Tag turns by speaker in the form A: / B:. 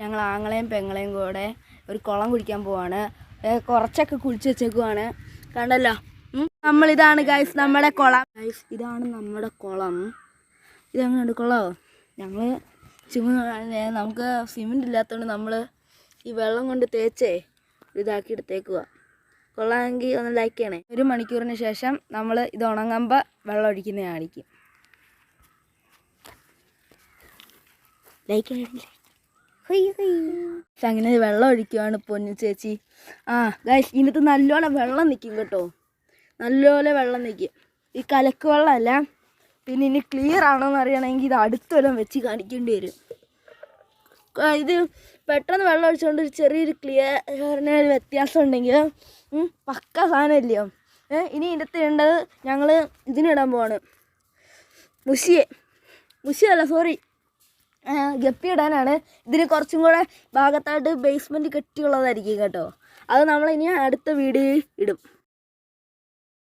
A: ഞങ്ങൾ ആങ്ങളെയും പെങ്ങളെയും കൂടെ ഒരു കുളം കുടിക്കാൻ പോവാണ്. കുറച്ചൊക്കെ കുഴിച്ച് വെച്ചേക്കുവാണ്. കണ്ടല്ലോ, നമ്മളിതാണ് ഗൈസ് നമ്മുടെ കുളം. ഗൈസ് ഇതാണ് നമ്മുടെ കുളം. ഇതെങ്ങനെയുണ്ട് കുളമോ? ഞങ്ങൾ നമുക്ക് സിമെൻ്റ് ഇല്ലാത്തതുകൊണ്ട് നമ്മൾ ഈ വെള്ളം കൊണ്ട് തേച്ചേ ഇതാക്കി എടുത്തേക്കുക. കൊള്ളാമെങ്കിൽ ഒന്ന് ലൈക്ക് ചെയ്യണേ. 1 മണിക്കൂറിന് ശേഷം നമ്മൾ ഇത് ഉണങ്ങുമ്പോൾ വെള്ളം ഒഴിക്കുന്ന കാണിക്കും. ലൈക്ക് ചെയ്യണേ. അങ്ങനെ വെള്ളം ഒഴിക്കുവാണ് പൊന്നു ചേച്ചി. ഗൈസ് ഇതിനകത്ത് നല്ലോണം വെള്ളം നിൽക്കും കേട്ടോ. നല്ലപോലെ വെള്ളം നിൽക്കും. ഈ കലക്ക് വെള്ളമല്ല. പിന്നെ ഇനി ക്ലിയർ ആണോന്ന് അറിയണമെങ്കിൽ ഇത് അടുത്തൊല്ലം വെച്ച് കാണിക്കേണ്ടി വരും. ഇത് പെട്ടെന്ന് വെള്ളം ഒഴിച്ചുകൊണ്ട് ചെറിയൊരു ക്ലിയറിന് വ്യത്യാസം ഉണ്ടെങ്കിൽ പക്ക സാധനമില്ലയോ. ഇനി ഇതിനകത്ത് ഇടേണ്ടത് ഞങ്ങൾ ഇതിനിടാൻ പോവാണ്. മുഷിയല്ല, സോറി, ഗപ്പി ഇടാനാണ്. ഇതിന് കുറച്ചും കൂടെ ഭാഗത്തായിട്ട് ബേസ്മെൻറ്റ് കെട്ടിയുള്ളതായിരിക്കും കേട്ടോ. അത് നമ്മളിനി അടുത്ത വീഡിയോയിൽ ഇടും.